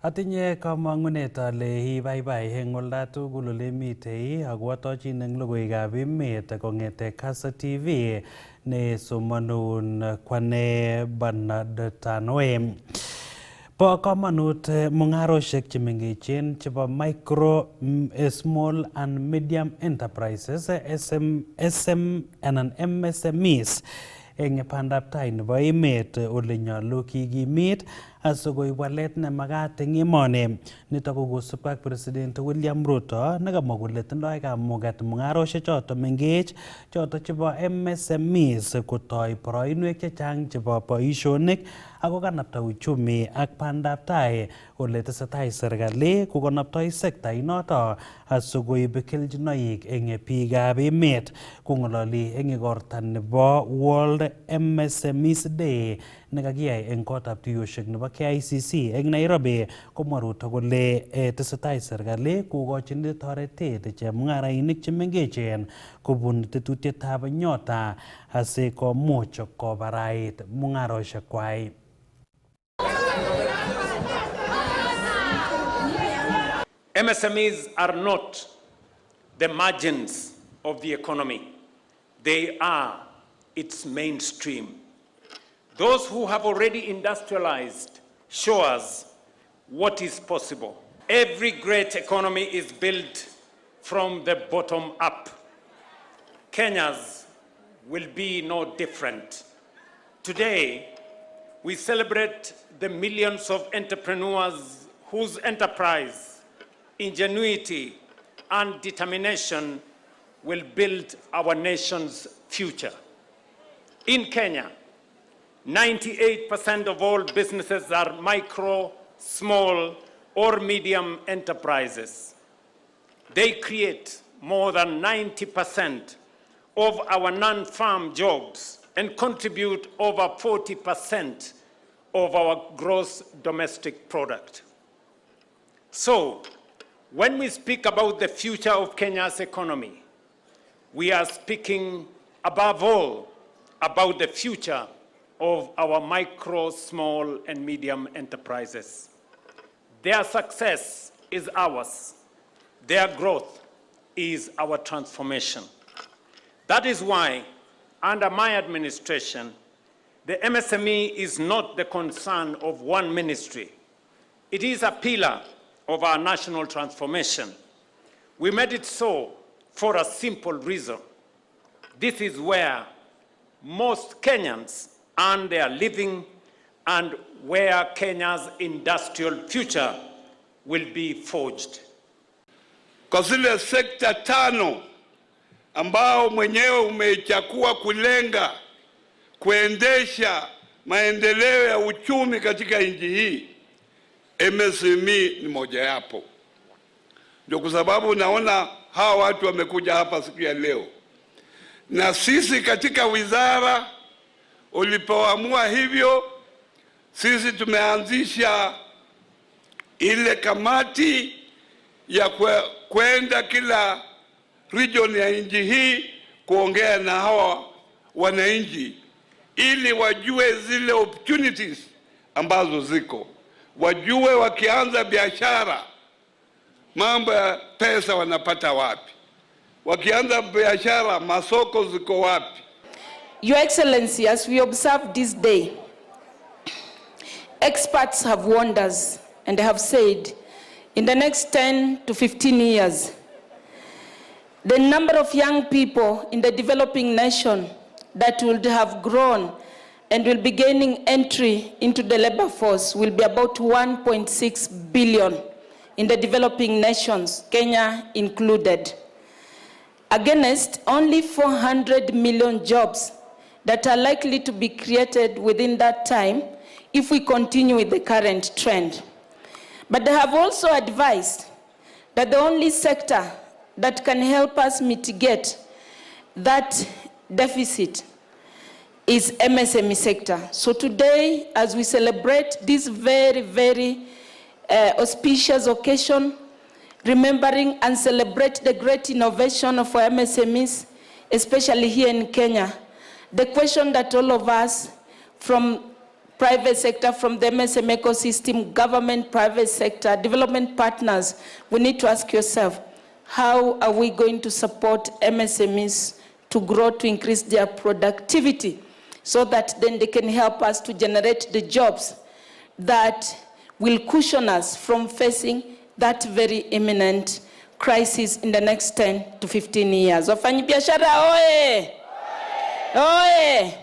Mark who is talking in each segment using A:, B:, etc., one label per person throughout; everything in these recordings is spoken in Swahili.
A: Atinye kamang'unet ale ibaibai eng olda tugul ole mitei ako atochin eng logoiwekab emet kong'ete Kass TV ne somanun kwane Bernard Tanwe. Bo kamanut mung'aroshek chemengechen chebo micro, small and medium enterprises SM anan MSMEs eng bandab tai nebo emet ole nyolu kikimit asikoib walet nemakat eng emoni. Nitok ko kosubkei ak President William Ruto nekamwa kole tindoi kamuget mung'aroshek choto mengech choto chebo MSMEs kotoi boroinwek chechang chebo boishonik ako kanapta uchumi ak bandab tai ole tesetai serikali kokanaptoi sekta inoto asikoib keljinoik eng biikab emet. Kong'ololi eng igorta nebo World MSMEs Day nekakiyai eng kotab tuyoshek nebo KICC eng Nairobi, komwa Ruto kole tesetai serikali kokochin toretet chemung'arainik chemengechen kobun tetutietab nyota asikomuch kobarait mung'aroshek kwai.
B: MSMEs are not the margins of the economy. They are its mainstream. Those who have already industrialized show us what is possible. Every great economy is built from the bottom up. Kenya's will be no different. Today, we celebrate the millions of entrepreneurs whose enterprise, ingenuity, and determination will build our nation's future. In Kenya, 98% of all businesses are micro, small, or medium enterprises. They create more than 90% of our non-farm jobs and contribute over 40% of our gross domestic product. So, when we speak about the future of Kenya's economy, we are speaking above all about the future of our micro, small, and medium enterprises. Their success is ours. Their growth is our transformation. That is why, under my administration, the MSME is not the concern of one ministry. It is a pillar of our national transformation. We made it so for a simple reason. This is where most Kenyans earn their living and where Kenya's industrial future will be forged.
C: Kwa zile sekta tano ambao mwenyewe umechakua kulenga kuendesha maendeleo ya uchumi katika nchi hii, MSME ni mojawapo. Ndio kwa sababu naona hawa watu wamekuja hapa siku ya leo. Na sisi katika wizara ulipoamua hivyo, sisi tumeanzisha ile kamati ya kwenda kila region ya nchi hii kuongea na hawa wananchi ili wajue zile opportunities ambazo ziko. Wajue wakianza biashara mambo ya pesa wanapata wapi. Wakianza biashara masoko ziko wapi.
D: Your Excellency, as we observe this day, experts have warned us and have said in the next 10 to 15 years, the number of young people in the developing nation that will have grown and will be gaining entry into the labor force will be about 1.6 billion in the developing nations, Kenya included, against only 400 million jobs that are likely to be created within that time if we continue with the current trend. But they have also advised that the only sector that can help us mitigate that deficit is MSME sector. So today, as we celebrate this very auspicious occasion, remembering and celebrate the great innovation of our MSMEs, especially here in Kenya, the question that all of us, from private sector, from the MSM ecosystem, government, private sector, development partners, we need to ask yourself, how are we going to support MSMEs to grow, to increase their productivity, so that then they can help us to generate the jobs that will cushion us from facing that very imminent crisis in the next 10 to 15 years. Wafanyabiashara oye! Oye!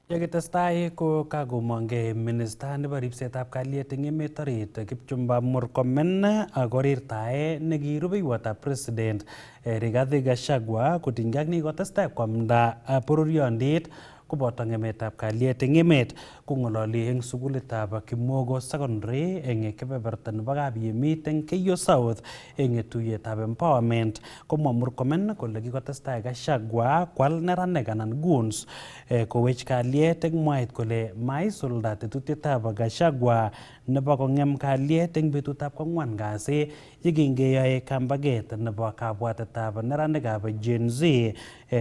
A: Yakitestai ko kakomongei minista nebo ripsetab kalyet eng emet orit Kipchumba Murkomen akorirtae nekirubeiwotab president Rigathi Gachagua kotinygei ak nekikotestai kwamda bororiondit koboto ng'emetab kalyet eng emet kong'ololi eng sukulitab Kimogo Secondary eng kebeberta nebo Kabiemit eng Keiyo South eng tuiyetab empowerment. Komwa Murkomen kole kikotestai Gachagua kwal neranik anan goons kowech kalyet eng mwaet kole maisulda tetutietab Gachagua nebo kong'em kalyet eng betutab kwang'wan kasi yekingeyoe kambaget nebo kabwatetab neranikab Gen Z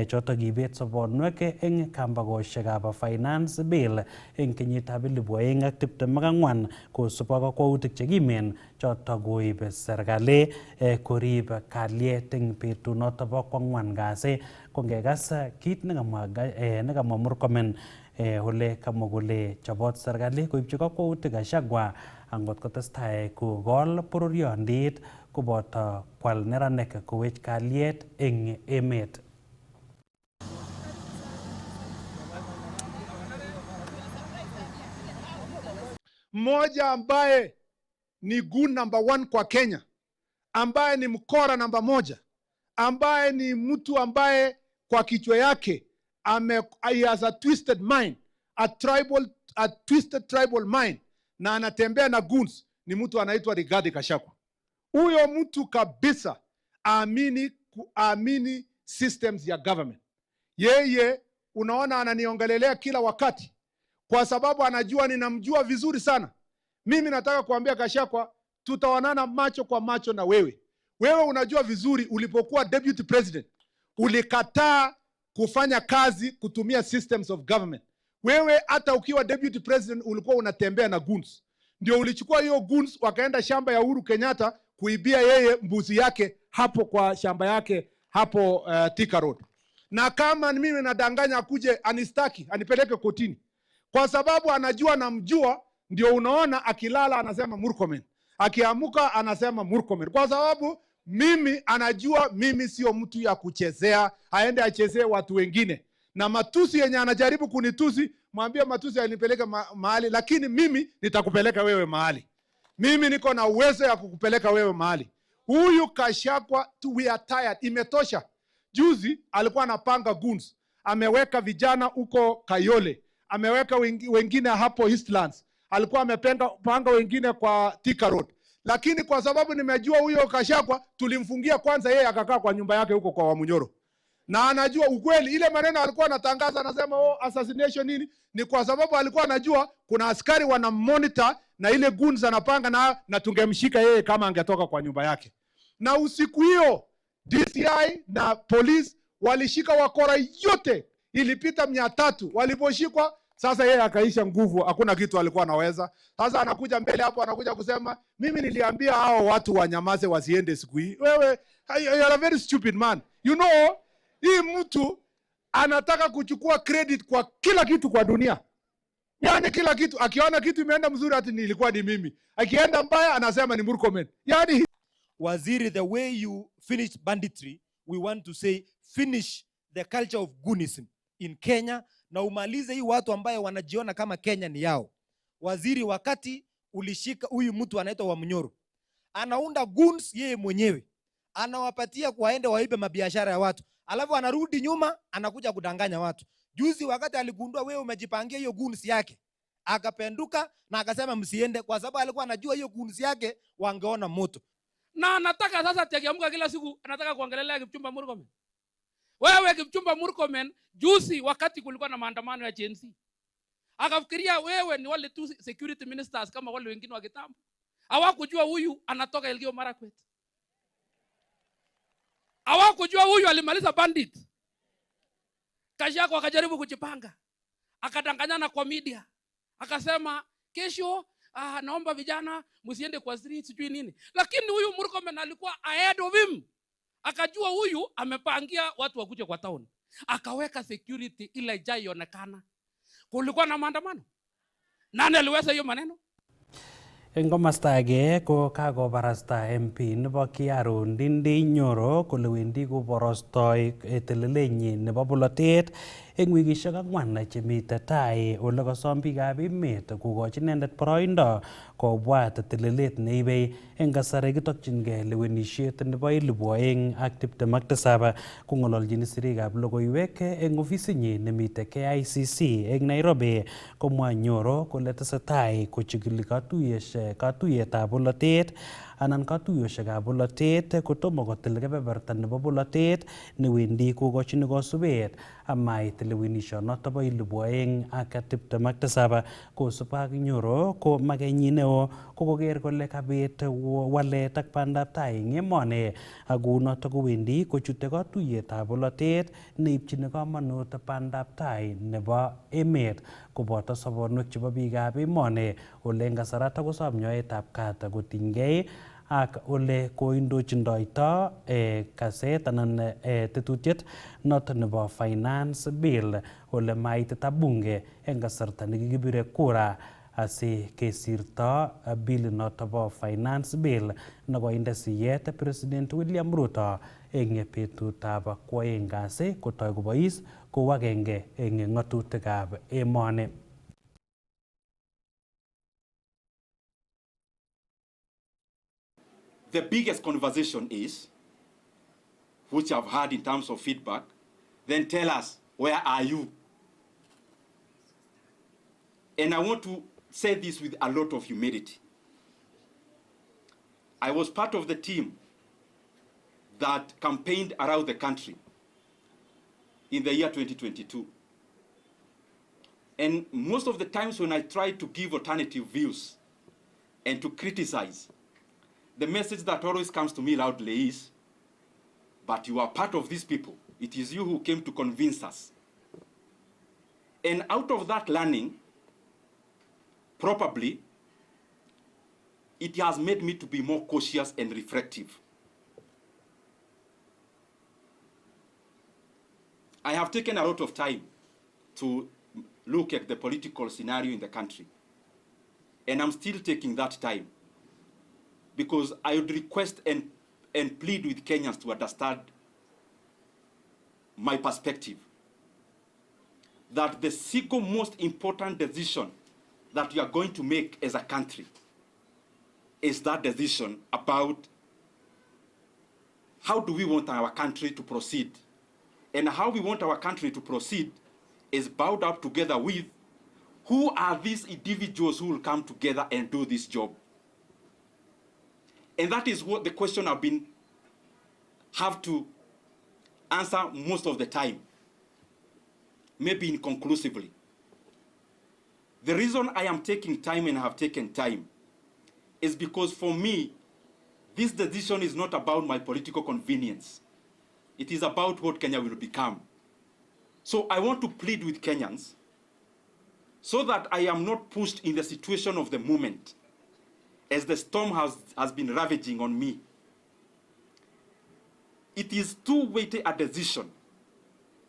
A: choto kibet sobonwek eng kambagoshekab finance bill eng kenyitab 2024 kosubok kakwautik chekimen choto koib serikali korib kalyet eng betunoto bo kwang'wan kasi. Kongekas kit nekamwa Murkomen ole kamwa kole chobot serikali koibchi kakwautik Gachagua angot kotestai kokol bororiondit koboto kwal neranik kowech kalyet eng emet.
E: Mmoja ambaye ni goon number 1 kwa Kenya, ambaye ni mkora namba 1, ambaye ni mtu ambaye kwa kichwa yake he has a twisted mind, a twisted tribal mind, na anatembea na goons, ni mtu anaitwa Rigathi Gachagua. Huyo mtu kabisa aamini systems ya government. Yeye unaona ananiongelelea kila wakati kwa sababu anajua ninamjua vizuri sana. Mimi nataka kuambia Gachagua, tutaonana macho kwa macho na wewe. Wewe unajua vizuri ulipokuwa deputy president ulikataa kufanya kazi kutumia systems of government. Wewe hata ukiwa deputy president ulikuwa unatembea na goons. Ndio ulichukua hiyo goons wakaenda shamba ya Uhuru Kenyatta kuibia yeye mbuzi yake hapo kwa shamba yake hapo Thika Road. Na kama mimi nadanganya akuje anistaki, anipeleke kotini. Kwa sababu anajua namjua, ndio unaona akilala anasema Murkomen, akiamuka anasema Murkomen. Kwa sababu mimi anajua mimi sio mtu ya kuchezea, aende achezee watu wengine. Na matusi yenye anajaribu kunitusi, mwambie matusi anipeleke mahali, lakini mimi nitakupeleka wewe mahali. Mimi niko na uwezo ya kukupeleka wewe mahali. Huyu Gachagua, we are tired, imetosha. Juzi alikuwa anapanga goons, ameweka vijana huko Kayole, ameweka wengine hapo Eastlands, alikuwa amepanga wengine kwa Thika Road. Lakini kwa sababu nimejua huyo Gachagua, tulimfungia kwanza, yeye akakaa kwa nyumba yake huko kwa Wamunyoro. Na anajua ukweli, ile maneno alikuwa anatangaza anasema assassination nini, ni kwa sababu alikuwa anajua kuna askari wana monitor na ile goons anapanga na tungemshika yeye kama angetoka kwa nyumba yake. Na usiku hiyo DCI na police walishika wakora yote, ilipita 300. Waliposhikwa sasa yeye akaisha nguvu, hakuna kitu alikuwa anaweza. Sasa anakuja mbele hapo, anakuja kusema mimi niliambia hao watu wanyamaze wasiende siku hii. Wewe you are a very stupid man. You know, hii mtu anataka kuchukua credit kwa kila kitu kwa dunia. Yani kila kitu, akiona kitu imeenda mzuri ati nilikuwa ni mimi, akienda mbaya anasema ni Murkomen. Yani
F: Waziri, the way you finish banditry, we want to say finish the culture of goonism in Kenya, na umalize hii watu ambaye wanajiona kama Kenya ni yao. Waziri, wakati ulishika huyu mtu anaitwa Wamunyoro, anaunda goons yeye mwenyewe, anawapatia kuwaende waibe mabiashara ya watu, alafu anarudi nyuma anakuja kudanganya watu. Juzi wakati aligundua wewe umejipangia hiyo goons yake, akapenduka na akasema msiende, kwa sababu alikuwa anajua hiyo goons yake wangeona moto.
G: Na anataka sasa akiamka kila siku anataka kuongelelea Kipchumba Murkomen. Wewe Kipchumba Murkomen, juzi wakati kulikuwa na maandamano ya Gen Z, akafikiria wewe ni wale tu security ministers kama wale wengine wa kitambo. Hawakujua huyu anatoka Elgeyo Marakwet. Hawakujua huyu alimaliza bandit. Gachagua akajaribu kujipanga, akadanganyana kwa media, akasema kesho naomba vijana msiende kwa street sijui nini. Lakini huyu Murkomen alikuwa ahead of him, akajua huyu amepangia watu wakuje kwa town, akaweka security ile ijaionekana. Kulikuwa na maandamano, nani aliweza hiyo maneno?
A: Eng komasta age ko kakobarasta MP nebo Kiaru Ndindi Nyoro kole wendi koborostoi telelenyi nebo bolotet eng wikishek 4 chemite tai ole kosom biikab emet kokochi inendet boroindo kobwat telelet neibe eng kasari kitokyingei lewenisiet nebo 2027 kong'ololjin sirikab logoiwek eng ofisinyi nemite KICC eng Nairobi. Komwa Nyoro kole tesetai kochigili katuyetab bolotet anan katuyoshekab bolotet kotomo kotil kebeberta nebo bolotet newendi kokochin kosubet amait lewenishonoto bo 2027. Kosubkei ak Nyoro ko makenyi neo kokoker kole kabit walet ak bandab tai eng emoni, ak kounoto kowendi kochute katuyetab bolotet neibchini komonut bandab tai nebo emet koboto sobonwek chebo biikab emoni, ole eng kasarata kosom nyoetab kat kotinygei ak ole koindochindoito kaset anan tetutiet noton nebo finance bill ole maitita bunge eng kasarta nekikibire kura asi kesirto bill noto bo finance bill nekoinde siyet President William Ruto eng betutab kwoeng kasi kotoi kobois kou agenge eng ng'atutikab emoni.
H: The biggest conversation is, which I've had in terms of feedback, then tell us, where are you? And I want to say this with a lot of humility. I was part of the team that campaigned around the country in the year 2022. And most of the times when I tried to give alternative views and to criticize, the message that always comes to me loudly is, but you are part of these people. It is you who came to convince us. And out of that learning, probably, it has made me to be more cautious and reflective. I have taken a lot of time to look at the political scenario in the country. And I'm still taking that time, because I would request and plead with Kenyans to understand my perspective, that the single most important decision that we are going to make as a country is that decision about how do we want our country to proceed. And how we want our country to proceed is bound up together with who are these individuals who will come together and do this job. And that is what the question have to answer most of the time, maybe inconclusively. The reason I am taking time and have taken time is because for me, this decision is not about my political convenience. It is about what Kenya will become. So I want to plead with Kenyans so that I am not pushed in the situation of the moment as the storm has been ravaging on me. It is too weighty a decision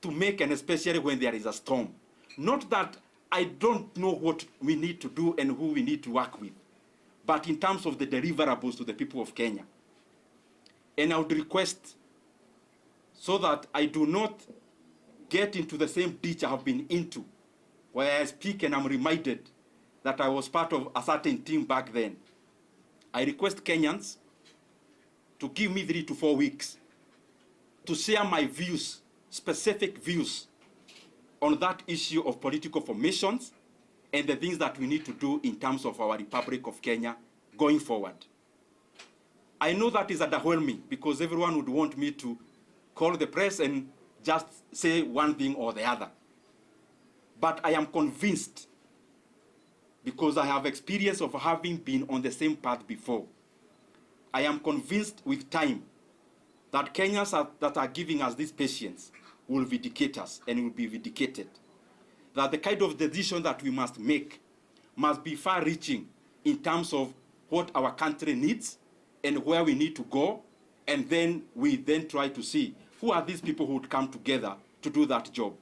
H: to make, and especially when there is a storm. Not that I don't know what we need to do and who we need to work with, but in terms of the deliverables to the people of Kenya. And I would request, so that I do not get into the same ditch I have been into, where I speak and I'm reminded that I was part of a certain team back then. I request Kenyans to give me 3 to 4 weeks to share my views, specific views, on that issue of political formations and the things that we need to do in terms of our Republic of Kenya going forward. I know that is underwhelming because everyone would want me to call the press and just say one thing or the other. But I am convinced, because I have experience of having been on the same path before, I am convinced with time that Kenyans that are giving us this patience will vindicate us and will be vindicated. That the kind of decision that we must make must be far-reaching in terms of what our country needs and where we need to go, and then we try to see who are these people who would come together to do that job.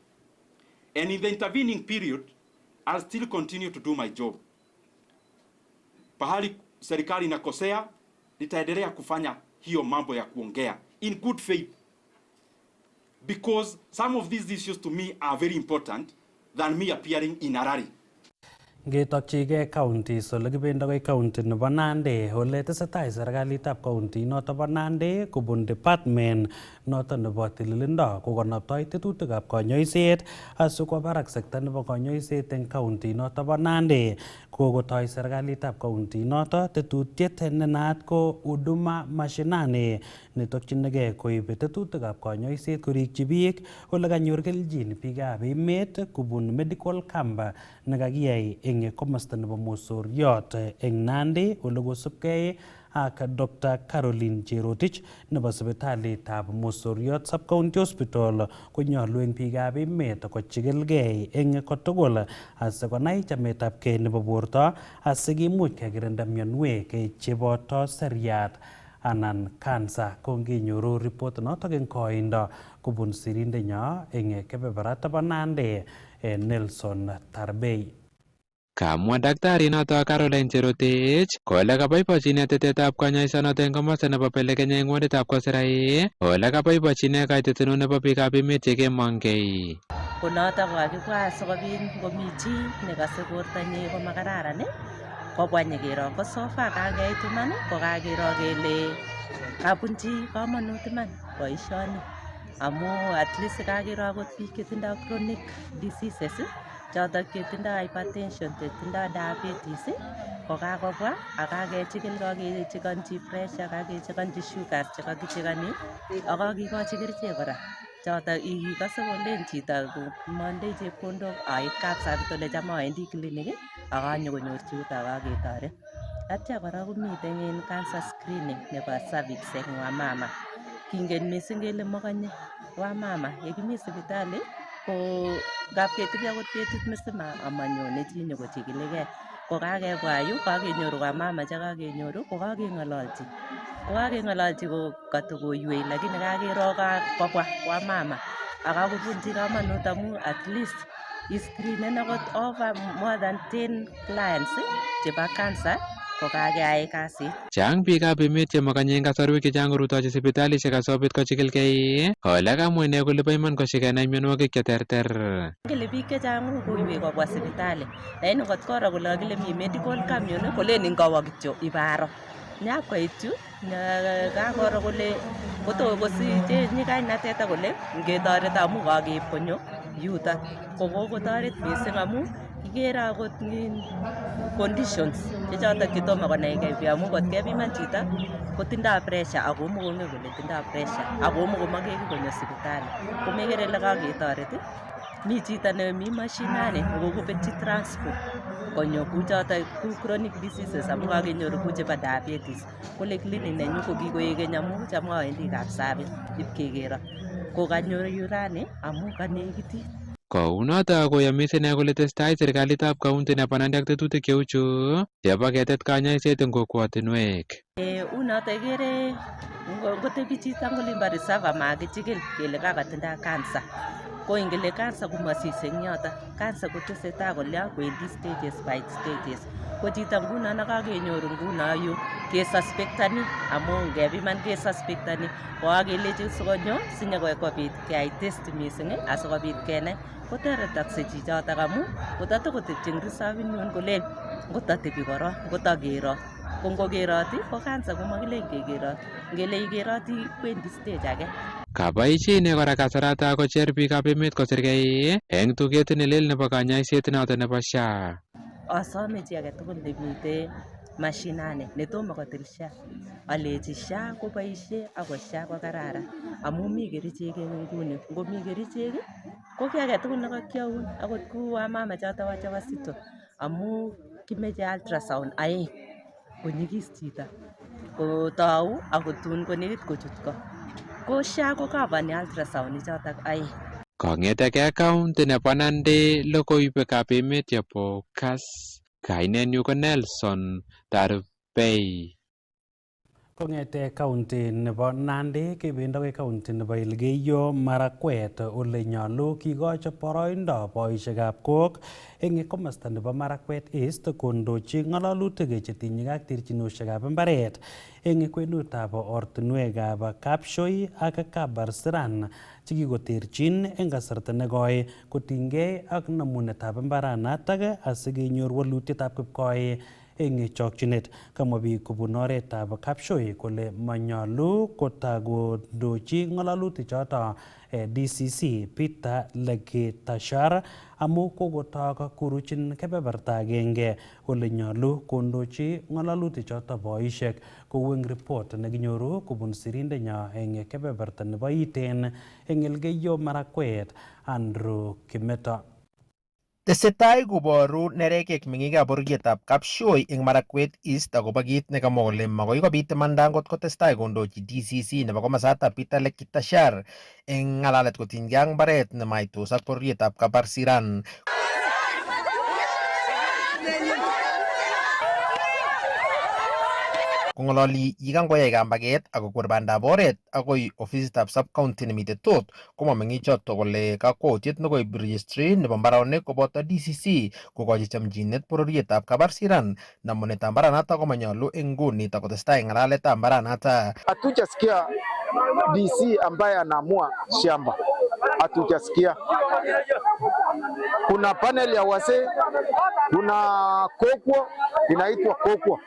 H: And in the intervening period, I'll still continue to do my job. Pahali serikali inakosea, nitaendelea kufanya hiyo mambo ya kuongea in good faith, because some of these issues to me are very important than me appearing in a rally.
A: Ngetokchigei counties ole kibendoi county nebo Nandi ole tesetai serikalitab county noto bo Nandi kobun department noto nebo tililindo kokonoptoi tetutikab konyoiset asikwo barak sekta nebo konyoiset eng county noto bo Nandi. Kokotoi serikalitab county noto tetutiet ne naat ko huduma mashinani netokchinigei koib tetutikab konyoiset korikyi biik ole kanyor keljin biikab emet kobun medical camp nekakiyai eng komosta nebo Mosoriot eng Nandi ole kosubkei ak Dr. Caroline Cherotich nebo sipitalitab Mosoriot Sub-County Hospital konyolu eng biikab emet kochikilgei eng kotugul asikonai chametabgei nebo borto asikimuch kekirinda mionwek cheboto seriat anan cancer. Konginyoru report notok eng koindo kobun sirindenyo eng kebeberata bo Nandi Nelson Tarbei.
I: Kamwa daktari noto Caroline Cherotich kole kaboibochine tetetab kanyoisanoto eng komosta nebo Belekenya eng woditab Koserai ole kaboibochine kaitetenet nebo biikab emet chekemongei.
J: Konoto kokakibwa sikobit komi chi nekase bortonyi komakararan kobwa nyikero ko sofa kakeit iman kokakero kele kabunchi komonut iman boisioni amu at least kakero akot biik chetindoi chronic diseases chotok chetindoi hypertension, chetindoi diabetes kokakobwa akakechikil, kakechekonchi pressure, kakechekonchi sugars chekakichekani akakikochi kerichek kora chotok ikose kolen chito mondoi chepkondok ait kapsabit ole cham awendi clinic akanyokonyorchi yutok akaketoret. Atya kora komiten in cancer screening nebo cervix eng wamama. Kingen mising kele mokonye wamama yekimi sipitali ko ngap ketebi akot betut misima amanyone chi nyokochikiligei. Kokakebwa yu kakenyoru wamama chekakenyoru kokakeng'ololchi ko katokoywei lakini kakero kobwa wamama akakobunchi komonut amu at least iscreenen akot over more than 10 clients chebo cancer kokakeyai kasit.
I: Chang biikab emet chemakanye eng kasarwek chechang korutochi sipitalishek asikobit kochikilgei ole kamwa ine kole bo iman koshikenai mionwogik cheterter.
J: Kele biik chechang koiywei kobwa sipitali lakini kot koro kole kakile mi medical camion kolen ingowo kityo ibaro nyakoit yu kakoro kole kotokosiche nyikainatet kole ngetoret amu kakeib konyo yutok kokotoret mising amu kikere akot conditions chechotok chetomo konaigei biik amu kot kepiman chito kotindoi pressure ako mokongen kole tindoi pressure ako mokomoke konyo sipitali komekere ile kaketoret. Mi chito nemi mashinani kokobetchi transport konyo kuchotok ku chronic diseases amu kakenyoru ku chebo diabetes kole clinic nenyu kokikoek keny amu cham awendi Kapsabet ipkekero kokanyoru rani amu kanekitit.
I: Kounoto koyomis ine kole testai serikalitab county nebo Nandi ak tetutik cheu chu chebo ketet kanyoiset eng kokwotinwek.
J: Unoto ikere ngotebi chito eng olimbo reserve amakichikil kele kakotindoi cancer ko ingele cancer komosise eng yoto. Cancer kotesetai kolya kwendi stages by stages. Ko chito nguno nekakenyoru nguno yu kesuspectani amu ngepiman kesuspectani kokakelechi sikonyo sinyokobit keyai test mising asikobit kenai kotoretakse chichotok amu kotatokotepchi eng reserve inyun kolen ngotatebi korok ngotakero ko ngokeroti ko cancer komakilen kekerot ngele ikeroti kwendi stage age.
I: Kaboisie ine kora kasarata kocher biikab emet kosirgei eng tuget nelel nebo kanyoiset noto nebo SHA.
J: Asome chi age tugul nemite mashinani netomo kotil SHA alechi SHA koboisie ako SHA ko kararan amu mi kerichek eng nguni. Ngomi kerichek ko ki age tugul nekakyaun akot ku wamama choto wajawazito amu kimeche ultrasound aeng konyikis chito kotou akotun konekit kochut ko SHA ko kavani ultrasound ichotok aeng.
I: Kong'etegei county nebo Nandi logoiwekab emet chebo Kass. Kainenyu ko Nelson Tarbei.
A: Kongete county nebo Nandi kebendoi county nebo Elgeyo Marakwet ole nyolu kikochi boroindo boisiekab kok eng komosta nebo Marakwet East kondochi ng'alalutik chetinye ak terchinosiekab mbaret eng kwenutab ortinwekab Kapshoi ak Kabarsiran chekikoterchin eng kasarta nekoi kotinygei ak namunetab mbaranatak asikenyor walutietab kipkoi eng chokchinet. Kamwa biik kobun oretab Kapshoi kole manyolu kotakondochi ng'alalutik choto DCC Peter Lekitashar amu kokotok kuruchin kebeberta agenge ole nyolu kondochi ng'alalutik choto boisiek kou eng report nekinyoru kobun sirindenyo eng kebeberta nebo Iten eng Elgeyo Marakwet Andrew Kimeto.
K: Tesetai koboru neregek meng'ikab bororietab Kapshoi eng Marakwet East akobo kit nekamwa kole makoi kobit imanda ngot kotestai kondochi DCC nebo komasatab Peter Lekitashar eng ng'alalet kotinygei ak mbaret nemaitos ak bororietab Kabarsiran. Kong'ololi yikangoyai kambaget akokwer bandab oret akoi ofisitab sub-county nemite Tot komwa meng'ichoto kole kakwautiet nekoib registry nebo mbaronik koboto DCC kokochi chamchinet bororietab Kabarsiran namunetab mbaranato komanyolu eng nguni takotestai ng'alaletab mbaranata.
L: Hatujasikia DC ambaye anaamua shamba, hatujasikia. Kuna panel ya wasee, kuna kokwo inaitwa kokwo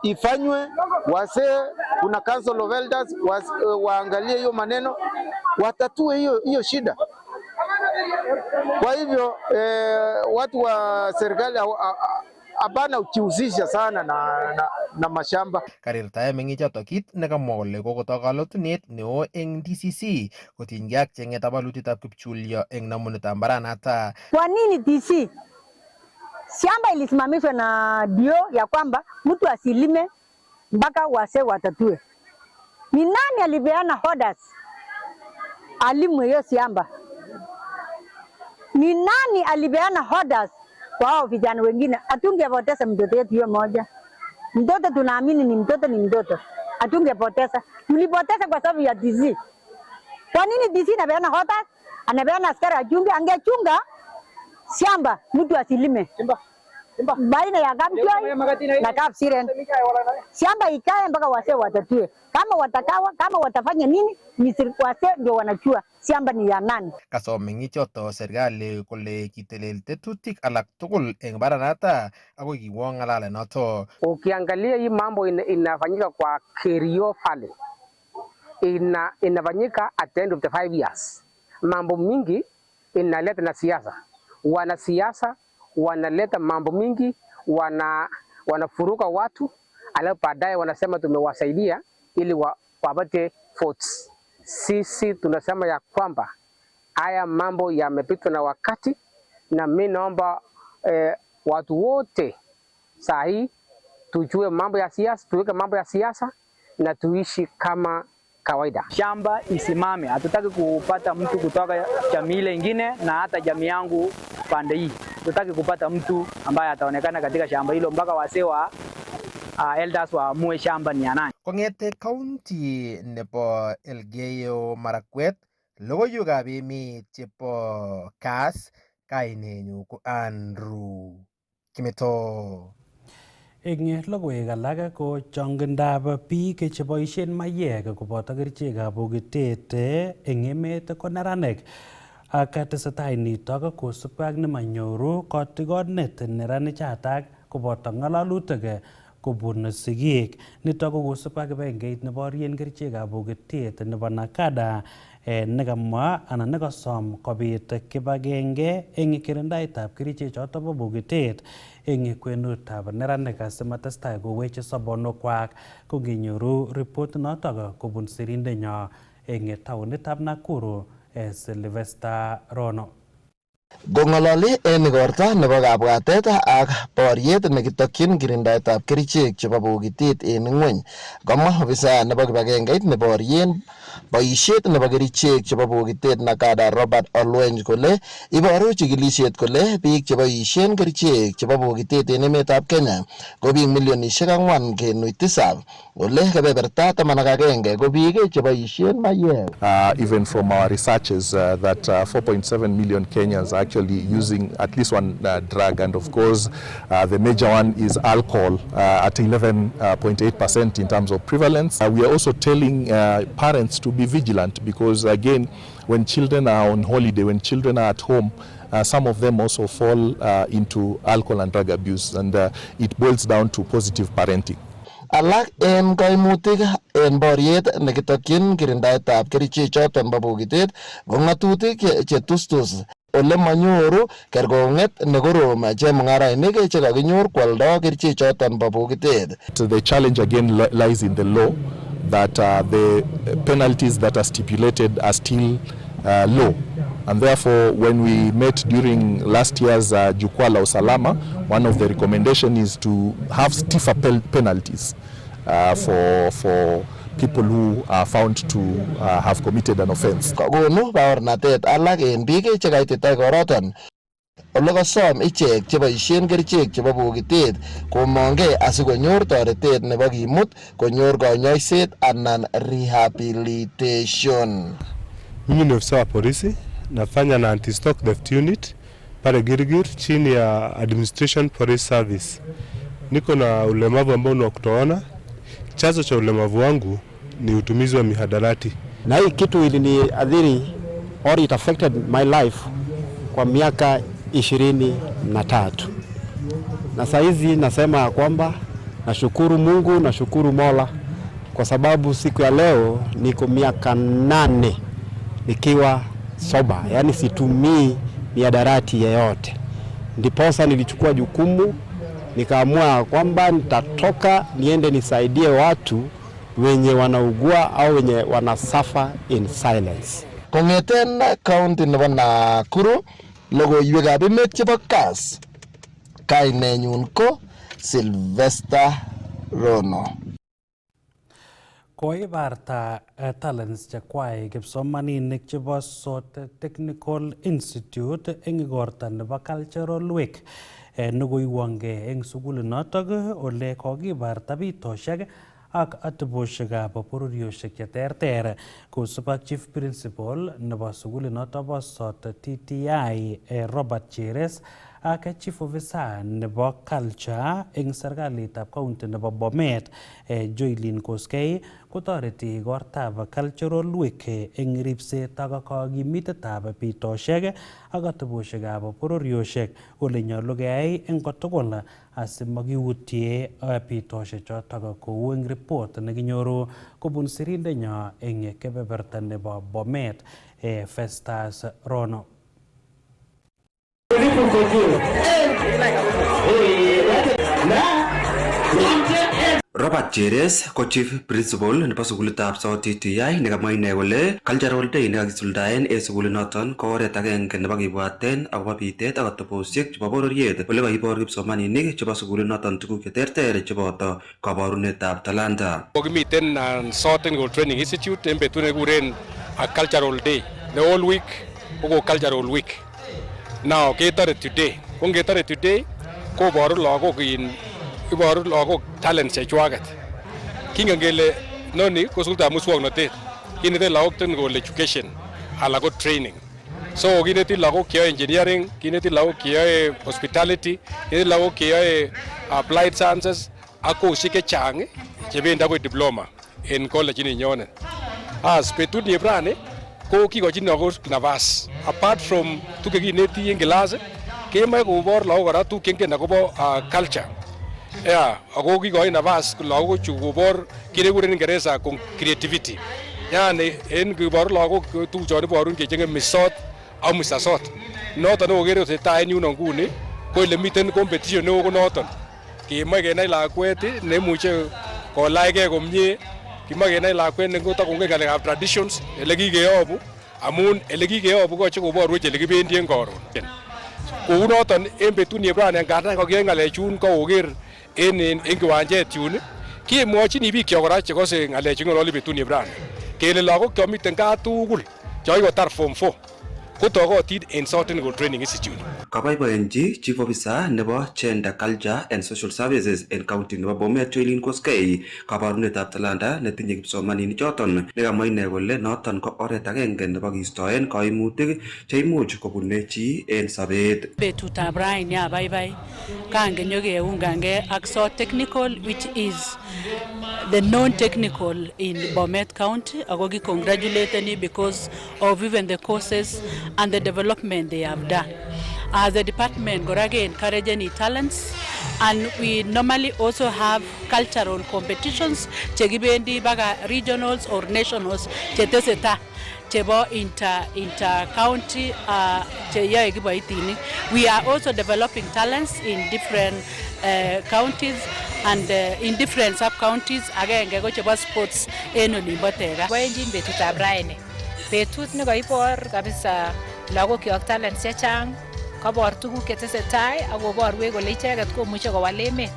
L: ifanywe wasee, kuna council of elders waangalie hiyo maneno, watatue hiyo shida. Kwa hivyo watu wa serikali hapana ukihusisha sana na mashamba.
K: Karirtae meng'ichoto kit nekamwa kole kokotok kalotunet neo eng DCC kotinygei ak cheng'etab walutietab kipchulyo eng namunetab mbaranata.
M: Kwa nini DC shamba ilisimamishwa na dio ya kwamba mtu asilime mpaka wase watatue? Ni nani alipeana orders alimwe hiyo shamba? Ni nani alipeana orders kwa hao vijana wengine? Atungepoteza mtoto wetu hiyo moja. Mtoto tunaamini ni mtoto, atungepoteza. Tulipoteza kwa sababu ya DC. Kwa nini DC anapeana orders? Anapeana askari achunge, angechunga shamba mtu asilime baina ya Kapshoi na Kapsiren. Shamba ikae mpaka wasee watatue. Kama watafanya nini, ni wasee ndio wanachua shamba ni ya nani.
K: Kasom meng'ichoto serikali kole kitelel tetutik alak tugul eng baranata akoi kiwo ng'alalenoto.
N: Ukiangalia hii mambo inafanyika kwa Kerio Valley, inafanyika at the end of the 5 years. Mambo mingi inaleta na siasa, wanasiasa wanaleta mambo mingi, wanafuruka watu, alafu baadaye wanasema tumewasaidia ili wapate votes. Sisi tunasema ya kwamba haya mambo yamepitwa na wakati, na mimi naomba watu wote saa hii tujue mambo ya siasa, tuweke mambo ya siasa na tuishi kama kawaida.
O: Shamba isimame, hatutaki kupata mtu kutoka jamii ile ingine, na hata jamii yangu pande hii tutaki kupata mtu ambaye ataonekana katika shamba hilo mpaka wasee wa elders waamue shamba ni ya nani.
K: Kong'ete county nebo Elgeyo Marakwet, logoiwekab emet chebo Kass, kainenyu ko Andrew Kimeto.
A: Eng logoiwek alak ko chongindab biik cheboisien mayek koboto kerichekab bokitet eng emet ko neranik. Ak tesetai nitok kosubkei ak nemanyoru kotigonet neranichatak koboto ng'alalutik kobun sigik. Nitok ko kosubkei ak kibagengeit neborien kerichekab bokitet nebo Nakada nekamwa anan nekasom kobit kibagenge eng kirindaetab kerichechoto bo bokitet eng kwenutab neranik asimatestai koweche sobonukwak. Ko nginyoru report notok kobun sirindenyo eng taonitab Nakuru Sylvester Rono.
K: Gongololi en igorta nebo kabwatet ak boriet nekitokyin kirindaetab kerichek chebo bokitet en ngweny. Komwa ofisa nebo kibagengeit neborien boisiet nebo kerichek chebo bokitet Nakada Robert Olweny kole iboru chikilisiet kole biik cheboisien kerichek chebo bokitet en emetab Kenya ko biik milionisiek 4.7 ole kebeberta 11 ko biik cheboisien mayek.
P: Even from our researches that 4.7 million Kenyans are actually using at least one drug, and of course the major one is alcohol at 11.8% in terms of prevalence. We are also telling parents to be vigilant because again, when children are on holiday, when children are at home, some of them also fall into alcohol and drug abuse, and it boils down to positive parenting.
K: Alak en kaimutik en boriet nekitokyin kirindaetab kerichek choton bo bokitet ko ng'atutik chetustus ole manyoru kerkong'et nekorom chemung'arainik chekakinyor kwaldo kerichek choton bo bokitet.
P: So the challenge again lies in the law that the penalties that are stipulated are still low. And therefore, when we met during last year's Jukwaa la Usalama, one of the recommendations is to have stiffer penalties for people who are found to have committed an offense.
K: Konu baornatet alak en biik chekaitita koroton ole kosom ichek cheboisien kerichek chebo bokitet komongei asikonyor toretet nebo kimut konyor konyoiset anan rehabilitation.
Q: Mimi ni ofisa wa polisi, nafanya na anti-stock theft unit pale Girigir chini ya Administration Police Service. Niko na ulemavu ambao ni wa kutoona. Chanzo cha ulemavu wangu ni utumizi wa mihadarati.
L: Na hii kitu iliniadhiri or it affected my life kwa miaka 23. Na saa hizi nasema kwamba nashukuru Mungu, nashukuru Mola kwa sababu siku ya leo niko miaka 8 nikiwa soba, yani situmii mihadarati yeyote. Ndiposa nilichukua jukumu nikaamua kwamba nitatoka niende nisaidie watu wenye wanaugua au wenye wanasuffer in silence.
K: Kongeten county nebo Nakuru, logoiwekab emet chebo Kass. Kainenyun ko Sylvester Rono.
A: Koibarta talents chekwai kipsomaninik chebo Sot Technical Institute eng igorta nebo Cultural Week nekoiwonge eng sugulinotok ole kokibarta bitoshek ak ateboshekab bororiosiek cheterter kosubak Chief Principal nebo sugulinotok bo Sot TTI Robert Cheres ak Chief Officer nebo Culture eng serikalitab county nebo Bomet Joylin Koskei kotoreti igortab Cultural Week eng ripset ak kakimitetab bitoshek ak ateboshekab bororiosiek ole nyolu keyai eng kotugul asimakiutie bitoshek chotok kou eng report nekinyoru kobun sirindenyo eng kebeberta nebo Bomet Festus Rono.
R: Robert Cheres ko Chief Principal nebo sukulitab Sot TTI nekamwa ine kole Cultural Day nekakisuldaen en sukulinoton ko oret agenge nebo kibwaten akobo bitet ak atebosiek chebo bororiet ole kaibor kipsomaninik chebo sukulinoton tuguk cheterter cheboto kaborunetab talanta.
S: Kokimiten Sot Technical Training Institute en betut nekikuren Cultural Day. The whole week ko Cultural Week. Now ketore today. Ko ngetore today koboru lagok talent chechwaget. Kingen kele noni ko sukulitab muswoknotet. Kinete lagok technical education ala ko training. So kinete lagok cheyoe engineering, kinete lagok cheyoe hospitality, kinete lagok cheyoe applied sciences ak koshek chechang chebendi akoi diploma en college ninyonet. Betut ni brani ko kikochin lagok nafas. Apart from tuke kineti en class, kemoe kobor lagok kora tuguk chengen akobo culture. Ako kikochin nafas lagok chu kobor kit nekikuren Ingereza creativity. Yani en kibor lagok tuguk chon iborun kechenge misot au misasot. Noton nekokere tesetai en yuno nguni ko ile miten competition neo ko noton. Kemoe kenai lakwet neimuche kolachgei komie, kimoe kenai lakwet nekotakongen ngalekab traditions ele kikeyobu amun ele kikeyobu koche koborwech ele kibendi en koron. kou noton en betut niebran ngadan kokiyoe ng'alechun koker en kiwanjet yun kemwochini biik kyok kora chekose ng'alechu ng'ololi betut niebran kele lagok kyok miten gaa tugul chekikotar form 4 kotokotin en South Technical Training Institute.
R: Kaboiboenchi Chief Officer nebo Gender, Culture and Social Services en county nebo Bomet Joylin Koskei kabarunetab talanta netinye kipsomaninik choton nekamwa ine kole noton ko oret agenge nebo kiistoen kaimutik cheimuch kobune chi en sobet.
T: Betutab raini abaibai kangenyokeungangei ak South Technical, which is the non-technical in Bomet County. Ako congratulated because of even the courses and the development they have done. As a department, Gorage encourage any talents, and we normally also have cultural competitions, chegibendi baga regionals or nationals, cheteseta chebo inter-county cheyae kiboitinik. We are also developing talents in different counties and in different sub-counties. Agenge ko chebo sports en olimbo Tega.
U: Boenjin betutab raini. Betut nekoibor kabisa lagok kyok talents chechang, kabor tuguk chetesetai akoborwech kole icheket komuche kowal emet.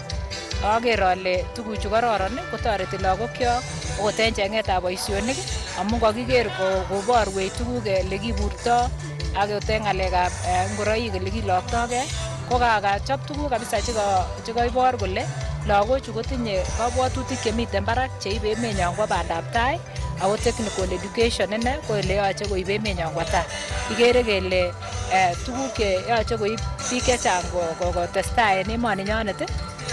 U: Ager ale tuguchu kororon kotoreti lagok kyok okot en chengetab boisionik amun kakiker koborwech tuguk olekiburto akot en ng'alekab ngoroik olekiloktogei ko kakachop tuguk kabisa chekoibor kole lagochu kotinye kabwatutik chemiten barak cheibe emenyon kwa bandab tai ako technical education ine ko ele yoche koib emenyon kwa tai. Ikere kele tuguk cheyoche koib biik chechang kotestai en emoninyonet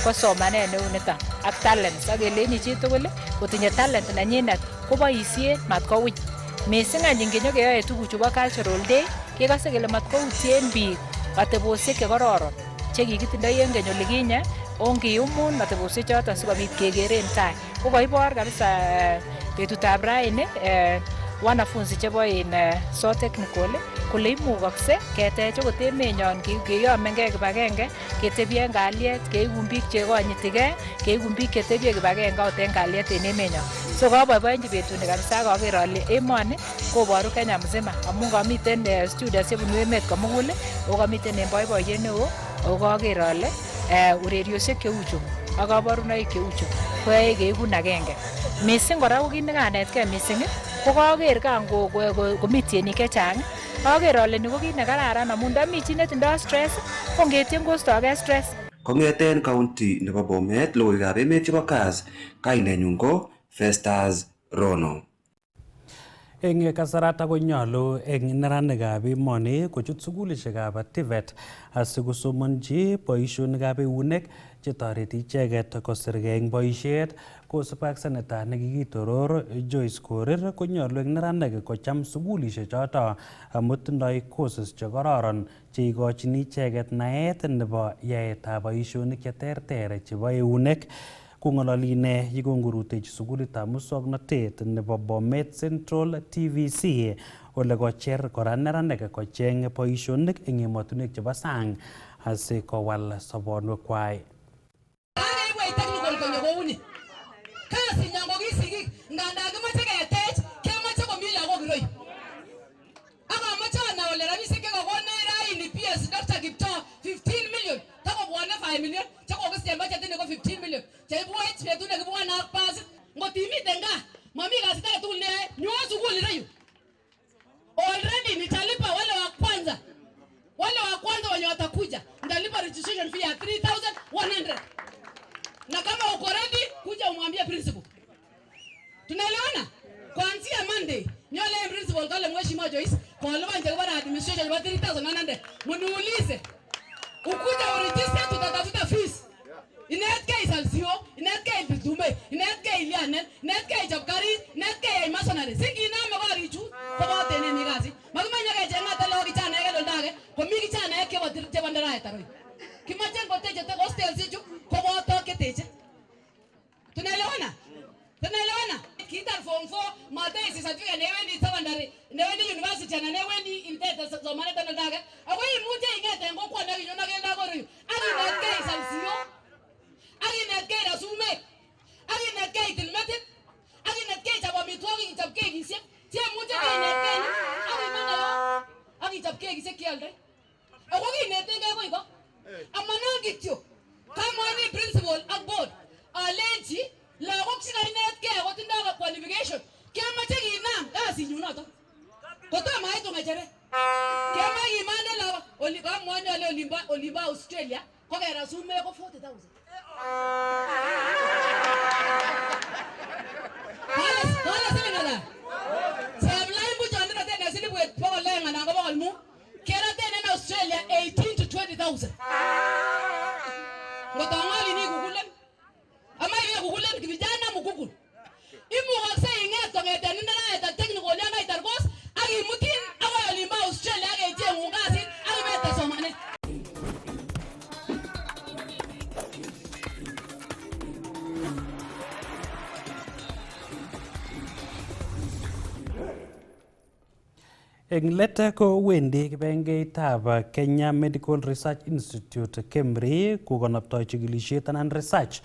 U: ko somanet neu niton ak talents ak keleni chitugul kotinye talent nenyinet koboisien matkowich. Missing any ngenyokeyoe tuguchu bo cultural day kekose kele matkoutien biik atebosiek chekororon chekikitindoi en keny olikinye ongiyumun atebosiek choton sikobit kekeren tai. Ko koibor kabisa betutab raini wanafunzi chebo South Technical kole imukokse ketech okot emenyon keyomengei kibagenge ketebie en kalyet keikun biik chekonyitigei keikun biik chetebie kibagenge ot en kalyet en emenyon. So kaboiboenchi betuni kabisa ak aker ale emoni koboru Kenya mzima amun kamiten students chebunu emet komugul ako kamiten en boiboiyet neo ako kaker ale ureriosiek cheuchu ak kaborunoik cheuchu koyoe keikun agenge. Missing kora ko kit nekanetkei missing ko kaker kan komi tienik chechang aker ale ni ko kit nekararan amun ndami chi netindoi stress ko ngetien koistogei stress.
R: Kong'eten county nebo Bomet, logoiwekab emet chebo Kass, kainenyun ko Festus Rono.
A: Eng kasarata konyolu eng neranikab emoni kochut sugulishekab TVET asikosomonji boisionikab eunek chetoreti icheket kosirgei eng boisiet. Kosubkei ak seneta nekikitoror Joyce Korir konyolu eng neranik kocham sugulishek choto amu tindoi courses chekororon cheikochin icheket naet nebo yaetab boisionik cheterter chebo eunek. Kong'ololi ine yekongorutechi sugulitab muswoknotet nebo Bomet Central TVC ole kocher kora neranik kocheng boisionik eng emotinwek chebo sang asikowal sobonwekwai.
V: Kasinyon ko kisigik nganda kimache ketech kemoche komi lagok iroi. Ak amoche anai ole rabisiek chekokonech raini PS Dr. Kiptoo 15 million takobwone 5 million chekokisien budget ko 15 million cheibwech betut nekibwone ak basit. Ngot imiten gaa mami kasit age tugul neyoe nyoo sukul ireyu. Already nitalipa wale wa kwanza wenye watakuja nitalipa registration fee ya 3,100. Na kama uko ready kuja umwambie principal. Tunaelewana? Kuanzia Monday nyole principal kale mheshimiwa Joyce kwa lipa nje kwa administration kwa 3,100. Mniulize. Ukuja uregister tutatafuta fees. Inetka isalsio, inetka ibitume, inetka ilianen, inetka ijabkari, inetka imasonari. Singi na magari chu kwa tene ni kazi. Magumanya ka jenga talo kichana yake doldage, kwa mimi kichana yake watirite bandara etaroi. Kimachen koteje te hostel sichu kwa watu keteje. Tunaelewana? Tunaelewana? Kitar form 4 mate si certificate newendi secondary newendi university na newendi intete zomane tano daga awe muje ingete ngo kwa na yona genda go ru ani netke isalsio ani netke rasume ani netke itilmete ani netke chaba mitwogi chapke gisye tie muje netke ani mena yo ani chapke gisye kialde Ako kinetengei ko iko. Amana kityo. Kama ni principal ak board. Alenji lagok chekainetkei ako tindoi qualification. Kiamache kinam kasinyu noto. Kotomo aitu ng'echeret. Kiamache kimande lagok kamwani ale olimba Australia kokera sumek ko 40,000. Kala singala. Seblai buchani na tena sili bwet pokol lenga na pokol mu. Kera tena in Australia 18 to 20,000. Ngotangali ni kukulen. Ama iwe kukulen vijana mukukul. Imukakse inget kongeten nina technical yana itar course akimutin akoi olimbo Australia akecheng'un kasit akibete somanet.
A: Eng let ko wendi kibengeitab Kenya Medical Research Institute KEMRI kokonoptoi chikilisiet anan research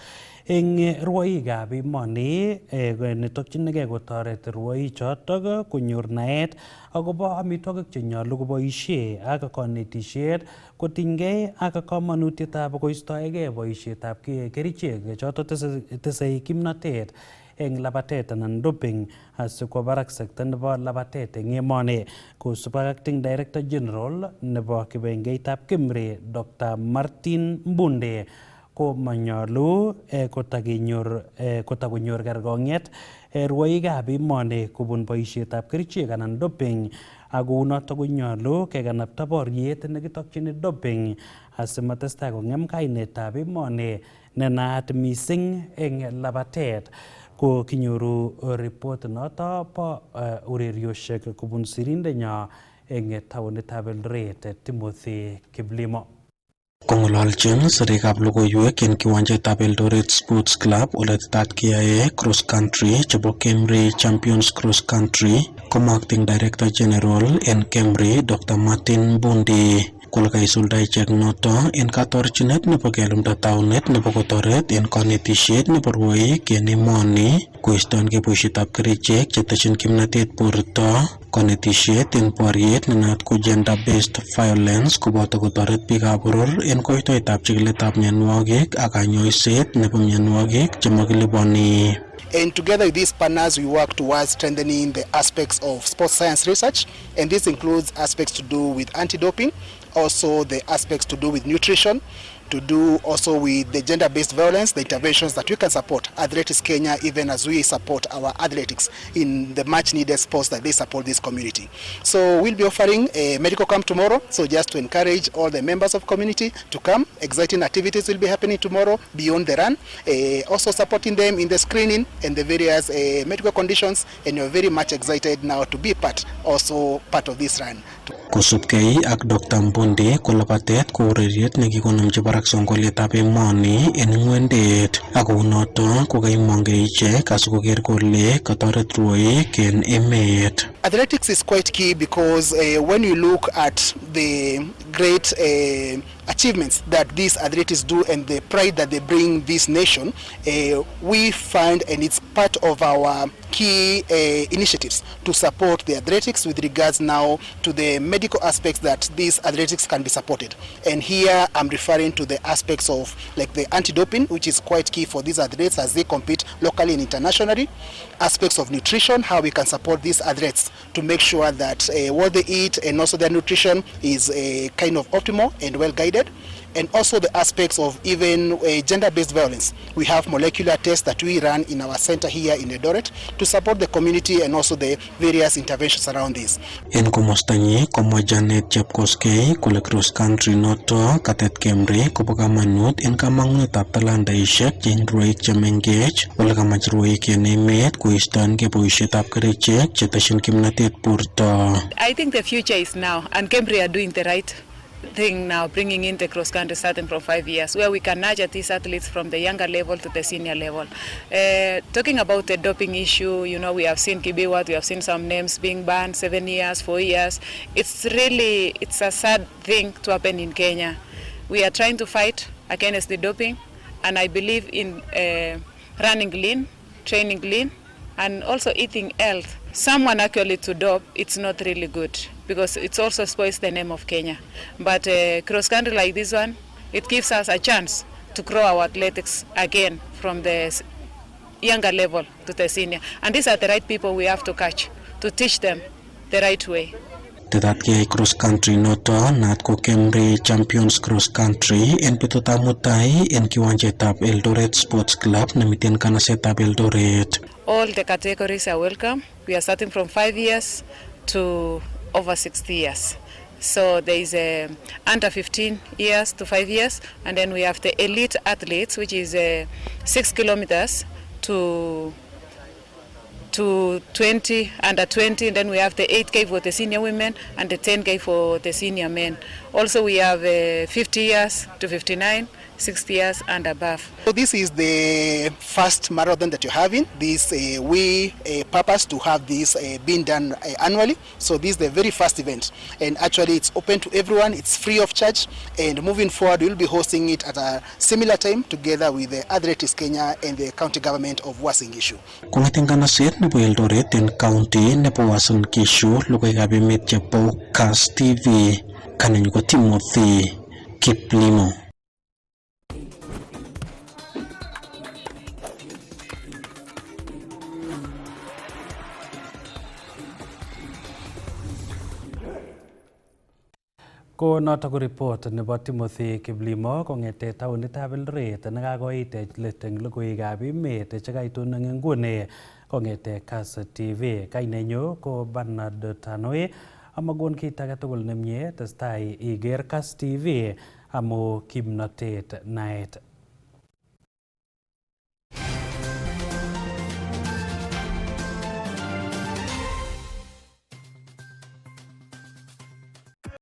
A: eng rwoikab emoni netokchinigei kotoret rwoichotok konyor naet akobo amitwogik chenyolu koboisie ak konetisiet kotinygei ak kamanutietab koistoegei boisietab kerichek chotok tesei kimnotet eng labatet anan doping asikwo barak sekta nebo labatet eng emoni kosubok ak Acting Director General nebo kibengeitab KEMRI Dr. Martin Mbunde ko manyolu kotakonyor kergong'et rwoikab emoni kobun boisietab kerichek anan doping ak kounotok konyolu kekanapta boriet nekitokchini doping asimatestai kong'em kainetab emoni nenaat mising eng labatet. Ko kinyoru report noto bo urerioshek kobun sirindenyo eng taonitab Eldoret Timothy Kiplimo.
B: Kong'ololchin sirikab logoiwek en kiwanjetab Eldoret Sports Club ole tetat keyae cross country chebo KEMRI Champions Cross Country como Acting Director General en KEMRI Dr. Martin Mbundi kole kaisulda ichek noto en katorchinet nebo kelumda taunet nebo kotoret en konetisiet nebo rwoik en emoni koistongei boisietab kerichek cheteshin kimnatet borto konetisiet en boriet nenaat ko gender based violence koboto kotoret biikab boror en koitoetab chikiletab mionwogik ak kanyoiset nebo mionwogik chemakiliponi.
C: And together with these partners, we work towards strengthening the aspects of sports science research, and this includes aspects to do with anti-doping, also the aspects to do with nutrition, to do also with the gender-based violence, the interventions that we can support Athletics Kenya, even as we support our athletics in the much-needed sports that they support this community. So we'll be offering a medical camp tomorrow, so just to encourage all the members of community to come. Exciting activities will be happening tomorrow beyond the run, also supporting them in the screening and the various medical conditions, and you're very much excited now to be part of this run.
B: Kosubkei ak Dr. Mbundi ko labatet ko ureriet nekikonamchi barak songolietab emoni en ng'wendet ak kounoto ko kaimongei ichek asikoker kole katoret rwoik en emet.
C: Athletics is quite key because when you look at the great achievements that these athletes do and the pride that they bring this nation, we find, and it's part of our key initiatives to support the athletics with regards now to the medical aspects that these athletics can be supported. And here I'm referring to the aspects of like the anti-doping, which is quite key for these athletes as they compete locally and internationally. Aspects of nutrition, how we can support these athletes to make sure that what they eat and also their nutrition is kind of optimal and well guided. And also the aspects of even gender-based violence. We have molecular tests that we run in our center here in Eldoret to support the community and also the various interventions around this.
B: En komostanyi komwa Janet Chepkoskei kole cross country noto katet KEMRI kobo kamanut en kamangunetab talandaisiek eng rwoik chemengech ole kamach rwoik en emet koistongei boisietab kerichek cheteshin kimnatet borto.
W: I think the future is now, and KEMRI are doing the right thing now, bringing in the cross-country starting from 5 years, where we can nurture these athletes from the younger level to the senior level. Talking about the doping issue, you know, we have seen Kibiwat, we have seen some names being banned 7 years, 4 years. It's a sad thing to happen in Kenya. We are trying to fight against the doping, and I believe in running lean, training lean, and also eating health. Someone actually to dope, it's not really good. because it also spoils the name of Kenya. But cross country like this one, it gives us a chance to grow our athletics again from the younger level to the senior. And these are the right people we have to catch to teach them the right way.
B: Tetat kiyai cross country noto naat ko Kemri Champions Cross Country en betutab mutai en kiwanjetab Eldoret Sports Club nemiten kanasetab Eldoret.
W: All the categories are welcome. We are starting from 5 years to over 60 years. So there is under 15 years to 5 years, and then we have the elite athletes, which is 6 kilometers to 20, under 20, and then we have the 8K for the senior women and the 10K for the senior men. Also we have 50 years to 59, 60 years and above.
C: So this is the first marathon that you're having. This we purpose to have this being done annually. So this is the very first event, and actually it's open to everyone. It's free of charge, and moving forward we'll be hosting it at a similar time together with the Athletics Kenya and the county government of Uasin Gishu.
B: Kung kanaset nebo Eldoret en county nebo Uasin Gishu logoiwekab emet chebo Kass TV kanenyu ko Timothy Kiplimo.
A: Ko noto ko report nebo Timothy Kiplimo kongete taonitab Eldoret nekakoit let eng logoiwekab emet chekaitun eng nguni kongete Kass TV. Kainenyu ko Bernard Tanoi, amagon kit age tugul nemie testai iger Kass TV amu kimnotet naet